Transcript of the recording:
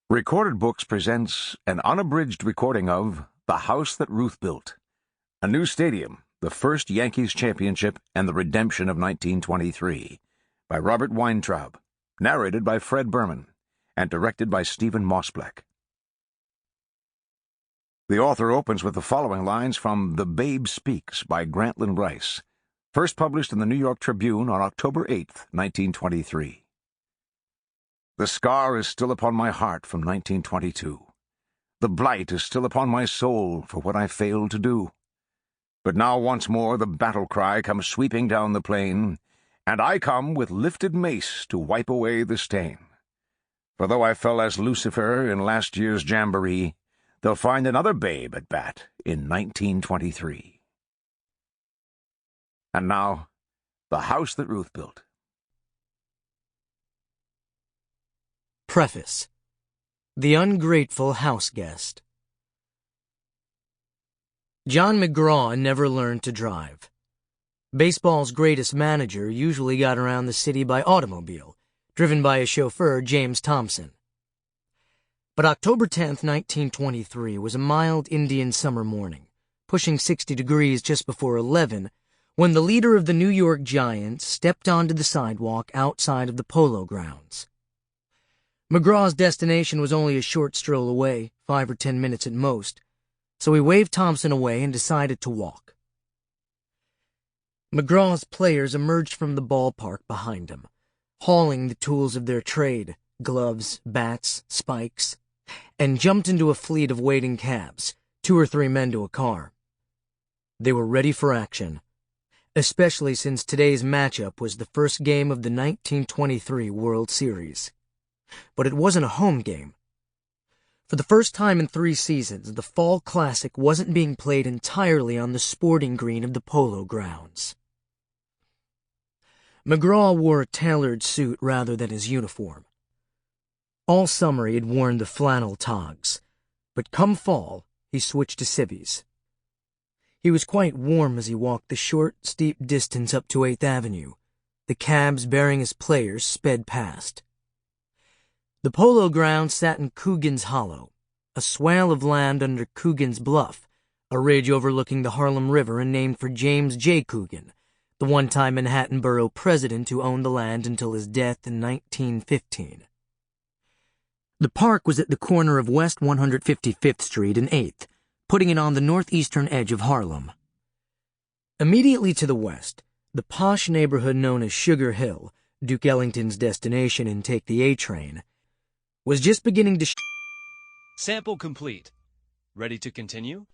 Recorded Books presents an unabridged recording of The House That Ruth Built, a new stadium, the first Yankees championship, and the redemption of 1923, by Robert Weintraub, narrated by Fred Berman, and directed by Stephen Mossbleck. The author opens with the following lines from The Babe Speaks by Grantland Rice, first published in the New York Tribune on October 8, 1923. The scar is still upon my heart from 1922. The blight is still upon my soul for what I failed to do. But now once more the battle cry comes sweeping down the plain, and I come with lifted mace to wipe away the stain. For though I fell as Lucifer in last year's jamboree, they'll find another babe at bat in 1923. And now, The House That Ruth Built. Preface. The Ungrateful House Guest. John McGraw never learned to drive. Baseball's greatest manager usually got around the city by automobile, driven by a chauffeur, James Thompson. But October 10th, 1923 was a mild Indian summer morning, pushing 60 degrees just before 11, when the leader of the New York Giants stepped onto the sidewalk outside of the Polo Grounds. McGraw's destination was only a short stroll away, 5 or 10 minutes at most, so he waved Thompson away and decided to walk. McGraw's players emerged from the ballpark behind him, hauling the tools of their trade, gloves, bats, spikes, and jumped into a fleet of waiting cabs, 2 or 3 men to a car. They were ready for action, especially since today's matchup was the first game of the 1923 World Series. But it wasn't a home game. For the first time in 3 seasons, the Fall Classic wasn't being played entirely on the sporting green of the Polo Grounds. McGraw wore a tailored suit rather than his uniform. All summer he had worn the flannel togs, but come fall, he switched to civvies. He was quite warm as he walked the short, steep distance up to 8th Avenue. The cabs bearing his players sped past. The Polo Grounds sat in Coogan's Hollow, a swale of land under Coogan's Bluff, a ridge overlooking the Harlem River and named for James J. Coogan, the one-time Manhattan Borough president who owned the land until his death in 1915. The park was at the corner of West 155th Street and 8th, putting it on the northeastern edge of Harlem. Immediately to the west, the posh neighborhood known as Sugar Hill, Duke Ellington's destination in Take the A Train, was just beginning to Sample complete. Ready to continue?